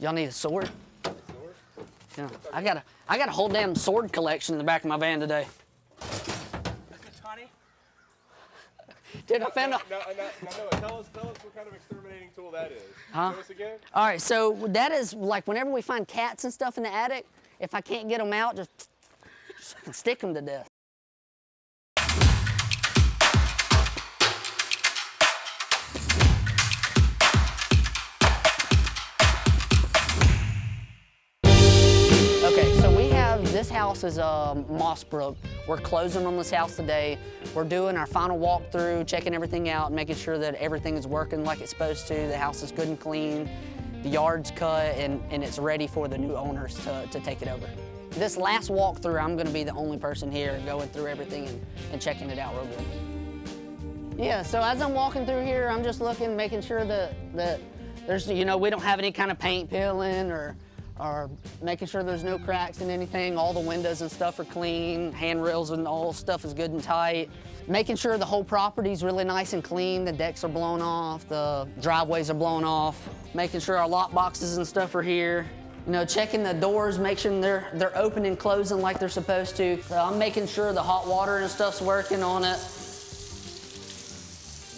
Y'all need a sword? Sword? Yeah. I got a whole damn sword collection in the back of my van today. A katana? Dude, I found a... No. Tell us what kind of exterminating tool that is. Huh? Show us again. All right, so that is like whenever we find cats and stuff in the attic, if I can't get them out, just stick them to death. Okay, so this house is Mossbrook. We're closing on this house today. We're doing our final walkthrough, checking everything out, making sure that everything is working like it's supposed to. The house is good and clean, the yard's cut, and it's ready for the new owners to take it over. This last walkthrough, I'm gonna be the only person here going through everything and checking it out real good. Yeah, so as I'm walking through here, I'm just looking, making sure that there's, we don't have any kind of paint peeling or making sure there's no cracks in anything. All the windows and stuff are clean, handrails and all stuff is good and tight. Making sure the whole property's really nice and clean. The decks are blown off, the driveways are blown off. Making sure our lock boxes and stuff are here. Checking the doors, make sure they're open and closing like they're supposed to. So I'm making sure the hot water and stuff's working on it.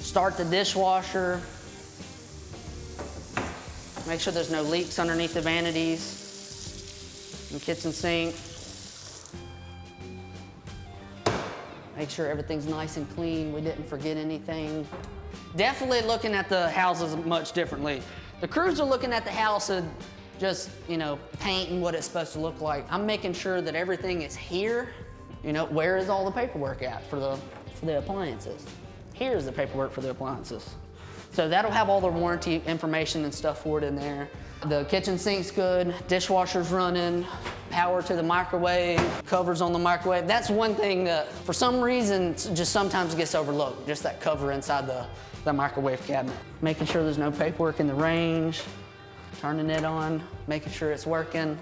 Start the dishwasher. Make sure there's no leaks underneath the vanities and kitchen sink. Make sure everything's nice and clean. We didn't forget anything. Definitely looking at the houses much differently. The crews are looking at the house and just, painting what it's supposed to look like. I'm making sure that everything is here. Where is all the paperwork at for the appliances? Here's the paperwork for the appliances. So that'll have all the warranty information and stuff for it in there. The kitchen sink's good, dishwasher's running, power to the microwave, covers on the microwave. That's one thing that, for some reason, just sometimes gets overlooked, just that cover inside the microwave cabinet. Making sure there's no paperwork in the range, turning it on, making sure it's working.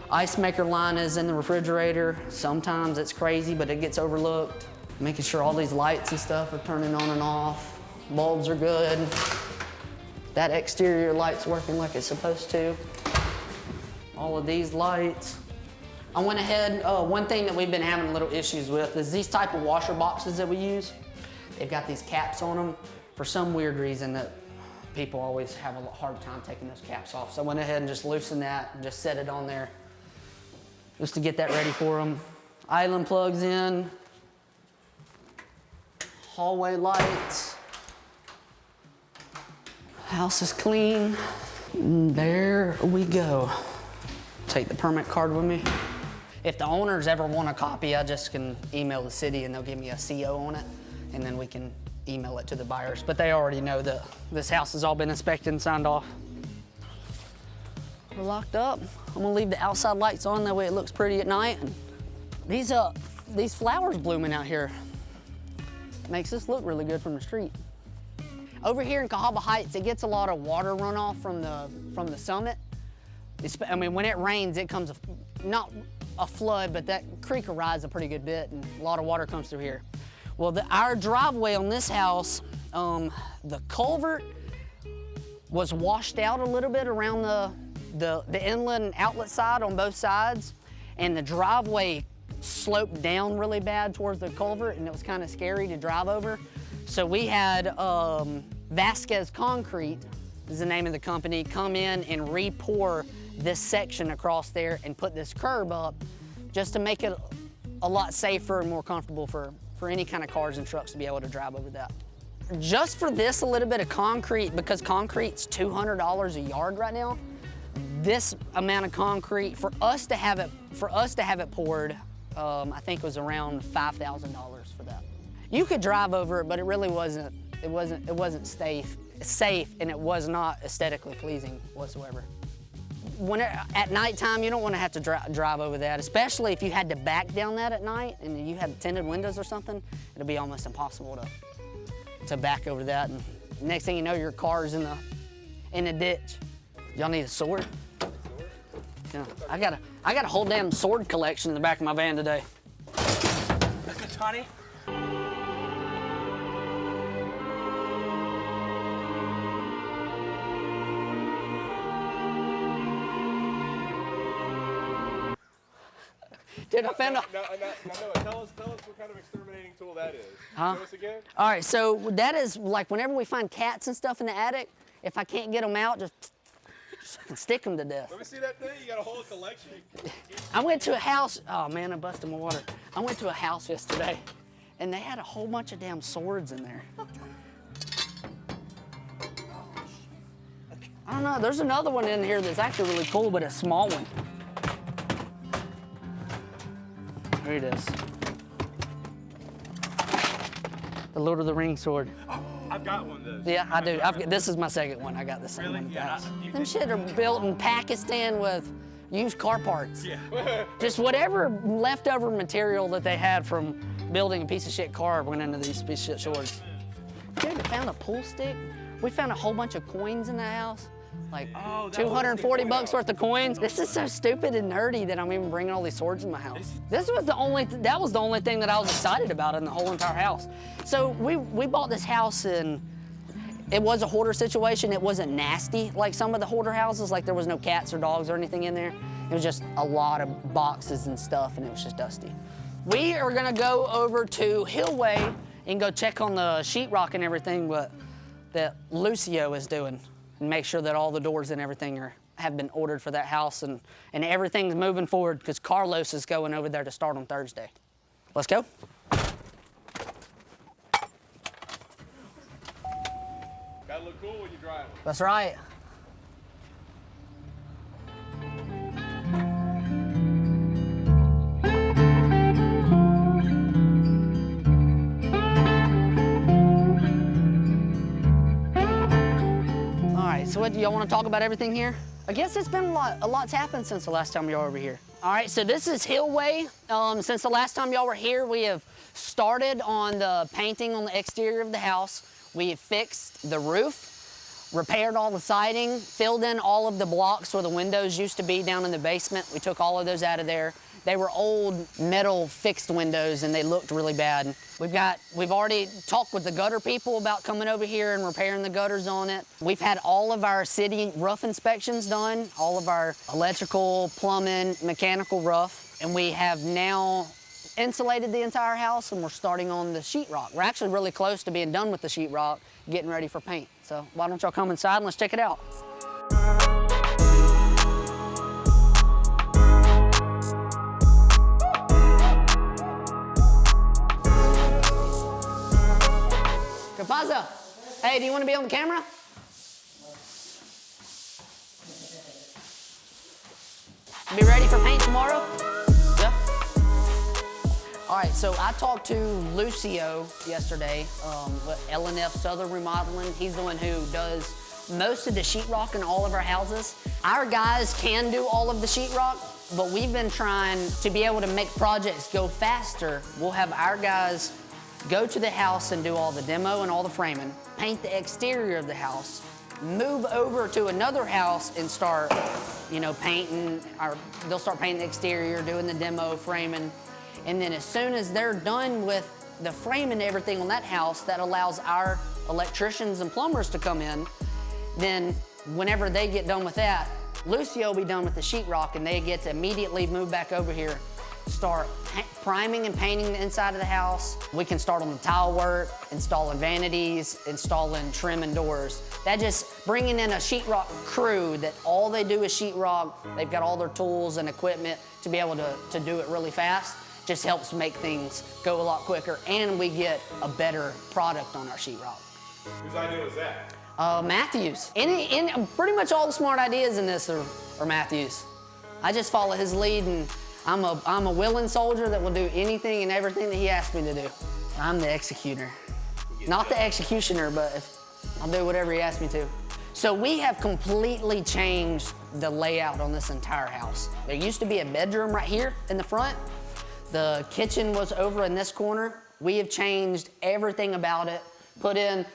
Ice maker line is in the refrigerator. Sometimes it's crazy, but it gets overlooked. Making sure all these lights and stuff are turning on and off. Bulbs are good. That exterior light's working like it's supposed to. All of these lights. I went ahead, one thing that we've been having a little issues with is these type of washer boxes that we use. They've got these caps on them for some weird reason that people always have a hard time taking those caps off. So I went ahead and just loosened that and just set it on there just to get that ready for them. Island plugs in. Hallway lights. House is clean. And there we go. Take the permit card with me. If the owners ever want a copy, I just can email the city and they'll give me a CO on it, and then we can email it to the buyers. But they already know that this house has all been inspected and signed off. We're locked up. I'm gonna leave the outside lights on, that way it looks pretty at night. And these flowers blooming out here makes this look really good from the street. Over here in Cahaba Heights, it gets a lot of water runoff from the summit. When it rains, it comes, not a flood, but that creek will rise a pretty good bit, and a lot of water comes through here. Well, our driveway on this house, the culvert was washed out a little bit around the inland outlet side on both sides, and the driveway sloped down really bad towards the culvert, and it was kind of scary to drive over. So we had Vasquez Concrete, is the name of the company, come in and re-pour this section across there and put this curb up just to make it a lot safer and more comfortable for any kind of cars and trucks to be able to drive over that. Just for this, a little bit of concrete, because concrete's $200 a yard right now, this amount of concrete, for us to have it poured, I think it was around $5,000 for that. You could drive over it, but it really wasn't. It wasn't safe, and it was not aesthetically pleasing whatsoever. At nighttime, you don't want to have to drive over that, especially if you had to back down that at night and you had tinted windows or something. It'll be almost impossible to back over that. And next thing you know, your car's in a ditch. Y'all need a sword? Yeah, I got a whole damn sword collection in the back of my van today. A katana? Dude, I found a... No, tell us what kind of exterminating tool that is. Huh? Show us again. All right, so that is like whenever we find cats and stuff in the attic, if I can't get them out, just stick them to death. Let me see that thing. You got a whole collection. I went to a house, oh man, I busted my water. I went to a house yesterday and they had a whole bunch of damn swords in there. I don't know, there's another one in here that's actually really cool, but a small one. Here it is. The Lord of the Rings sword. Oh, I've got one of those. Yeah, I do. This is my second one. I got the same one. Yeah, Them shit are built in Pakistan with used car parts. Yeah. Just whatever leftover material that they had from building a piece of shit car went into these piece of shit swords. You ever found a pool stick? We found a whole bunch of coins in the house. Like 240 bucks worth of coins. This is so stupid and nerdy that I'm even bringing all these swords in my house. That was the only thing that I was excited about in the whole entire house. So we bought this house and it was a hoarder situation. It wasn't nasty like some of the hoarder houses, like there was no cats or dogs or anything in there. It was just a lot of boxes and stuff and it was just dusty. We are gonna go over to Hillway and go check on the sheetrock and everything that Lucio is doing. And make sure that all the doors and everything have been ordered for that house and everything's moving forward because Carlos is going over there to start on Thursday. Let's go. Gotta look cool when you drive. That's right. So what, do y'all want to talk about everything here? I guess it's been a lot's happened since the last time y'all were over here. All right, so this is Hillway. Since the last time y'all were here, we have started on the painting on the exterior of the house. We have fixed the roof, repaired all the siding, filled in all of the blocks where the windows used to be down in the basement. We took all of those out of there. They were old metal fixed windows and they looked really bad. We've already talked with the gutter people about coming over here and repairing the gutters on it. We've had all of our city roof inspections done, all of our electrical, plumbing, mechanical roof, and we have now insulated the entire house and we're starting on the sheetrock. We're actually really close to being done with the sheetrock, getting ready for paint. So why don't y'all come inside and let's check it out. Kapaza, hey, do you want to be on the camera? Be ready for paint tomorrow? Yeah. All right, so I talked to Lucio yesterday with L&F Southern Remodeling. He's the one who does most of the sheetrock in all of our houses. Our guys can do all of the sheetrock, but we've been trying to be able to make projects go faster. We'll have our guys go to the house and do all the demo and all the framing, paint the exterior of the house, move over to another house and start, painting, they'll start painting the exterior, doing the demo, framing. And then as soon as they're done with the framing and everything on that house, that allows our electricians and plumbers to come in. Then whenever they get done with that, Lucio will be done with the sheetrock and they get to immediately move back over here, start priming and painting the inside of the house. We can start on the tile work, installing vanities, installing trim and doors. That just bringing in a sheetrock crew that all they do is sheetrock. They've got all their tools and equipment to be able to do it really fast. Just helps make things go a lot quicker and we get a better product on our sheetrock. Whose idea was that? Matthew's. Pretty much all the smart ideas in this are Matthew's. I just follow his lead and I'm a willing soldier that will do anything and everything that he asks me to do. I'm the executor. Not the executioner, but I'll do whatever he asks me to. So we have completely changed the layout on this entire house. There used to be a bedroom right here in the front. The kitchen was over in this corner. We have changed everything about it.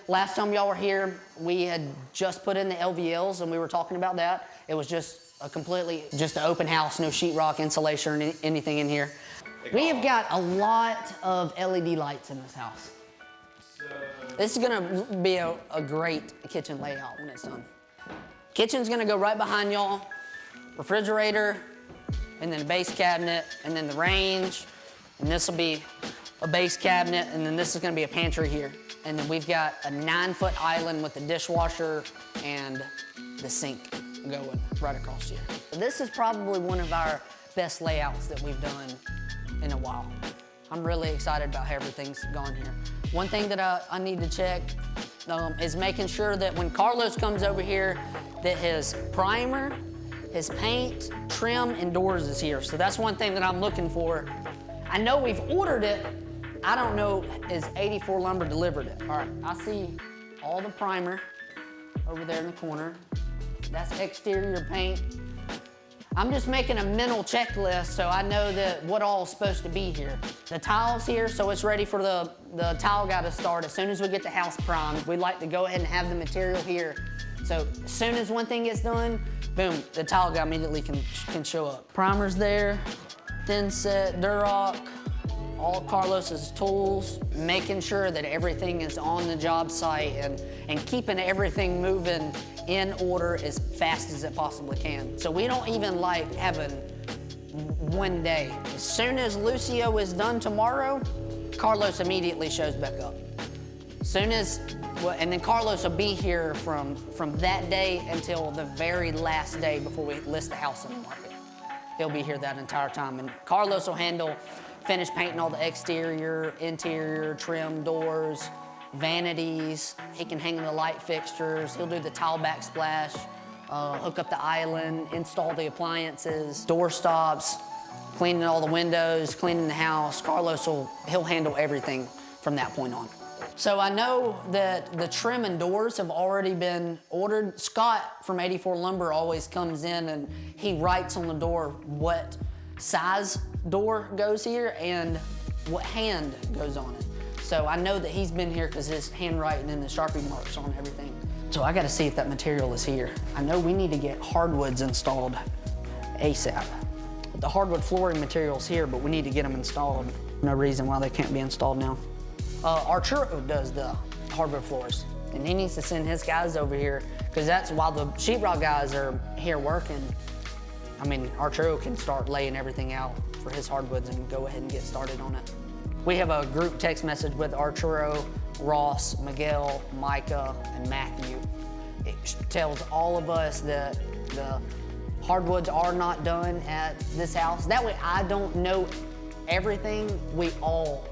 Last time y'all were here, we had just put in the LVLs and we were talking about that. It was just an open house, no sheetrock, insulation, or anything in here. We have got a lot of LED lights in this house. This is gonna be a great kitchen layout when it's done. Kitchen's gonna go right behind y'all. Refrigerator, and then a base cabinet, and then the range, and this will be a base cabinet, and then this is gonna be a pantry here. And then we've got a 9-foot island with the dishwasher and the sink going right across here. This is probably one of our best layouts that we've done in a while. I'm really excited about how everything's gone here. One thing that I need to check is making sure that when Carlos comes over here, that his primer, his paint, trim, and doors is here. So that's one thing that I'm looking for. I know we've ordered it. I don't know, is 84 Lumber delivered it? All right, I see all the primer over there in the corner. That's exterior paint. I'm just making a mental checklist so I know that what all is supposed to be here. The tile's here, so it's ready for the tile guy to start. As soon as we get the house primed, we'd like to go ahead and have the material here. So as soon as one thing gets done, boom, the tile guy immediately can show up. Primer's there, thin set, Durock, all Carlos's tools, making sure that everything is on the job site and keeping everything moving in order as fast as it possibly can. So we don't even like having one day. As soon as Lucio is done tomorrow, Carlos immediately shows back up. Soon as, and then Carlos will be here from that day until the very last day before we list the house in the market. He'll be here that entire time. And Carlos will handle finish painting all the exterior, interior, trim doors, vanities. He can hang the light fixtures. He'll do the tile backsplash, hook up the island, install the appliances, door stops, cleaning all the windows, cleaning the house. Carlos he'll handle everything from that point on. So I know that the trim and doors have already been ordered. Scott from 84 Lumber always comes in and he writes on the door what size door goes here and what hand goes on it. So I know that he's been here because his handwriting and the Sharpie marks on everything. So I gotta see if that material is here. I know we need to get hardwoods installed ASAP. The hardwood flooring material's here, but we need to get them installed. No reason why they can't be installed now. Arturo does the hardwood floors, and he needs to send his guys over here because that's while the sheetrock guys are here working. I mean, Arturo can start laying everything out for his hardwoods and go ahead and get started on it. We have a group text message with Arturo, Ross, Miguel, Micah, and Matthew. It tells all of us that the hardwoods are not done at this house. That way I don't know everything, we all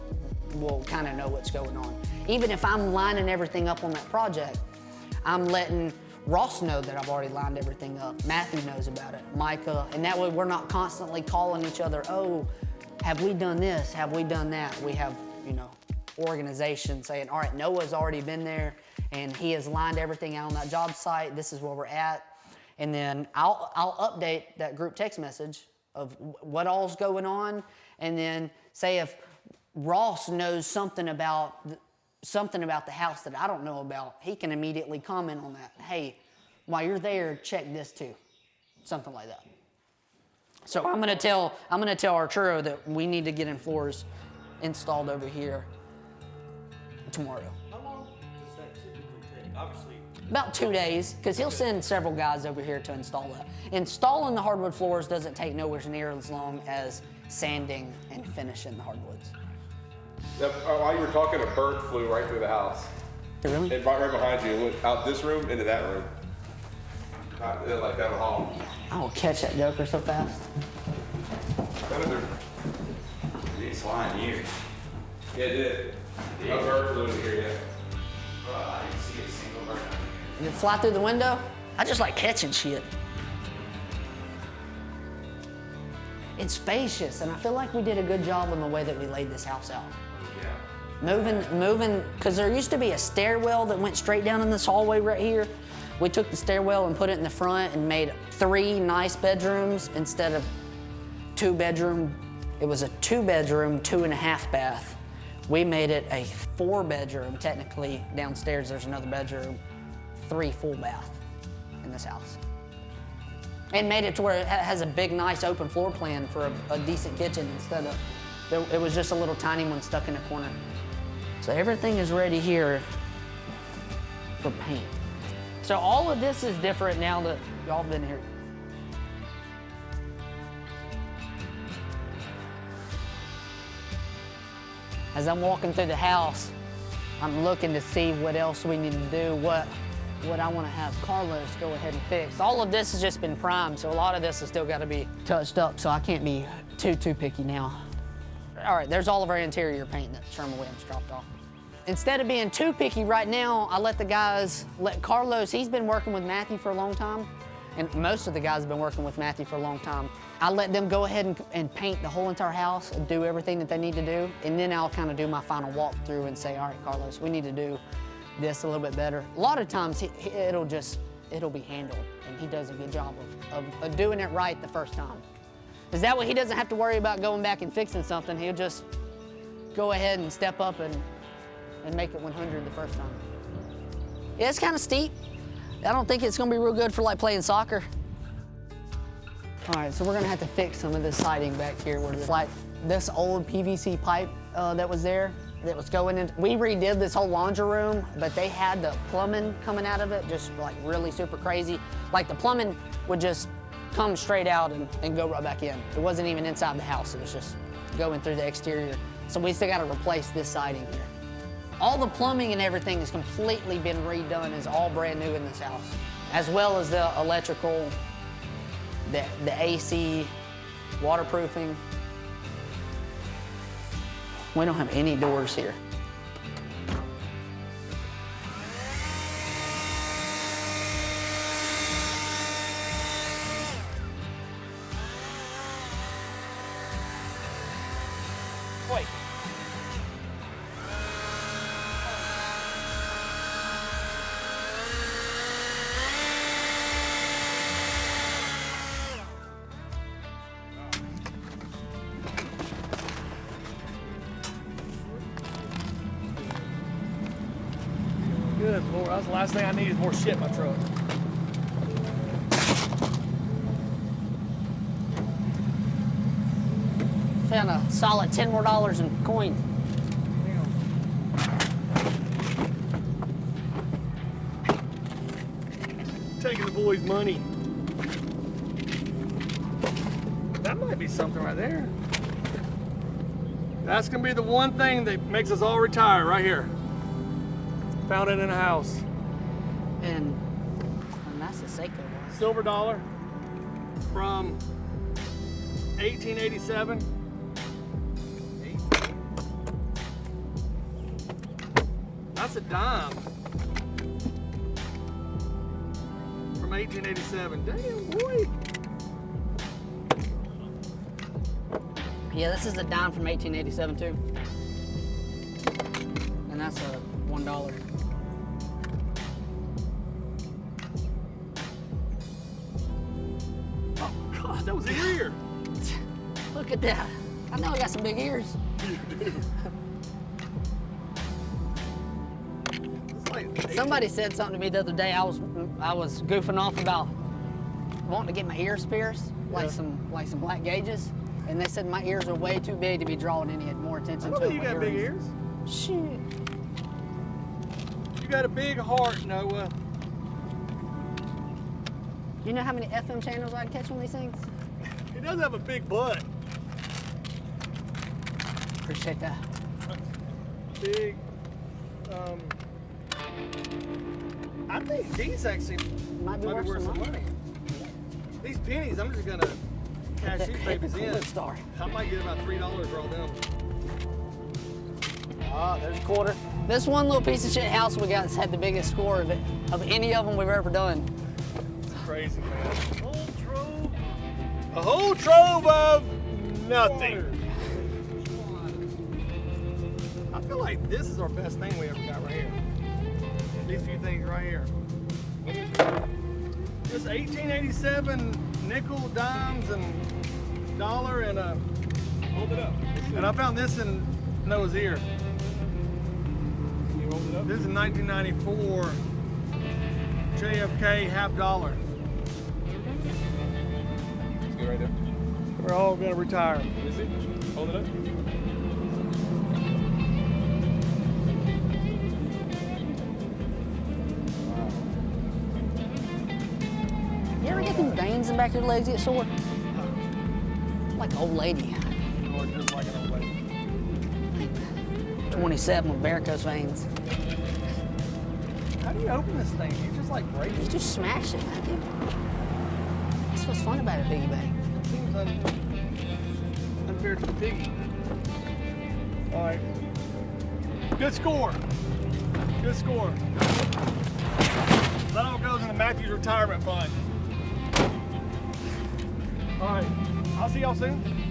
will kind of know what's going on. Even if I'm lining everything up on that project, I'm letting Ross know that I've already lined everything up. Matthew knows about it, Micah, and that way we're not constantly calling each other, oh, have we done this? Have we done that? We have, organization saying, all right, Noah's already been there and he has lined everything out on that job site. This is where we're at. And then I'll update that group text message of what all's going on. And then say if Ross knows something about the house that I don't know about, he can immediately comment on that. Hey, while you're there, check this too. Something like that. So I'm gonna tell Arturo that we need to get in floors installed over here tomorrow. How long does that typically take? Obviously. About 2 days, because he'll send several guys over here to install that. Installing the hardwood floors doesn't take nowhere near as long as sanding and finishing the hardwoods. While you were talking, a bird flew right through the house. Really? It right behind you. It went out this room into that room. Like down the hall. I will catch that joker so fast. It's flying here. Yeah, it did. A bird flew in here, yeah. Bro, I didn't see a single bird. Did it fly through the window? I just like catching shit. It's spacious, and I feel like we did a good job on the way that we laid this house out. Yeah. Moving, because there used to be a stairwell that went straight down in this hallway right here. We took the stairwell and put it in the front and made 3 nice bedrooms instead of 2 bedroom. It was a 2 bedroom, 2.5 bath. We made it a 4 bedroom, technically. Downstairs there's another bedroom, 3 full bath in this house. And made it to where it has a big, nice open floor plan for a decent kitchen instead of, it was just a little tiny one stuck in a corner. So everything is ready here for paint. So all of this is different now that y'all been here. As I'm walking through the house, I'm looking to see what else we need to do, what I want to have Carlos go ahead and fix. All of this has just been primed, so a lot of this has still got to be touched up, so I can't be too picky now. All right, there's all of our interior paint that Sherman Williams dropped off. Instead of being too picky right now, I let Carlos, he's been working with Matthew for a long time, and most of the guys have been working with Matthew for a long time. I let them go ahead and paint the whole entire house and do everything that they need to do, and then I'll kind of do my final walkthrough and say, all right, Carlos, we need to do this a little bit better. A lot of times it'll be handled, and he does a good job of doing it right the first time. Is that way he doesn't have to worry about going back and fixing something. He'll just go ahead and step up and make it 100 the first time. Yeah, it's kind of steep. I don't think it's gonna be real good for like playing soccer. All right, so we're gonna have to fix some of this siding back here where there's like this old PVC pipe that was there that was going in. We redid this whole laundry room, but they had the plumbing coming out of it just like really super crazy. Like the plumbing would just come straight out and go right back in. It wasn't even inside the house, it was just going through the exterior. So we still gotta replace this siding here. All the plumbing and everything has completely been redone, is all brand new in this house, as well as the electrical, the AC, waterproofing. We don't have any doors here. Wait. Good Lord, that was the last thing I needed, more shit in my truck. Found a solid $10 more in coins. Taking the boys' money. That might be something right there. That's gonna be the one thing that makes us all retire right here. Found it in a house. And that's a Seiko one. Silver dollar from 1887. That's a dime from 1887. Damn, boy. Yeah, this is a dime from 1887 too. And that's a $1. Oh God, that was an ear. Look at that. I know I got some big ears. You do. It's like Somebody said something to me the other day. I was goofing off about wanting to get my ears pierced, like some black gauges, and they said my ears are way too big to be drawing any more attention I to don't them. think you got big ears. Shit. You got a big heart, Noah. You know how many FM channels I can catch on these things? He does have a big butt. Appreciate that. Big. I think these actually Might be worth some money. These pennies, I'm just gonna cash Hit these the babies in. cool star. I might get about $3 for all them. Ah, there's a quarter. This one little piece of shit house we got has had the biggest score of any of them we've ever done. It's crazy, man. A whole trove of nothing. I feel like this is our best thing we ever got right here. These few things right here. Just 1887 nickel, dimes, and dollar, and a. Hold it up. And I found this in Noah's ear. Can you hold it up? This is 1994 JFK $50. Let's go right there. We're all gonna retire. Is it? Hold it up. You ever get them veins in the back of your legs get sore? Like an old lady. Or just like an old lady. 27 with varicose veins. How do you open this thing? You just like break You it? just smash it, Matthew. That's what's fun about a piggy bank. It seems unfair to the piggy. All right. Good score. Good score. That all goes into Matthew's retirement fund. All right. I'll see y'all soon.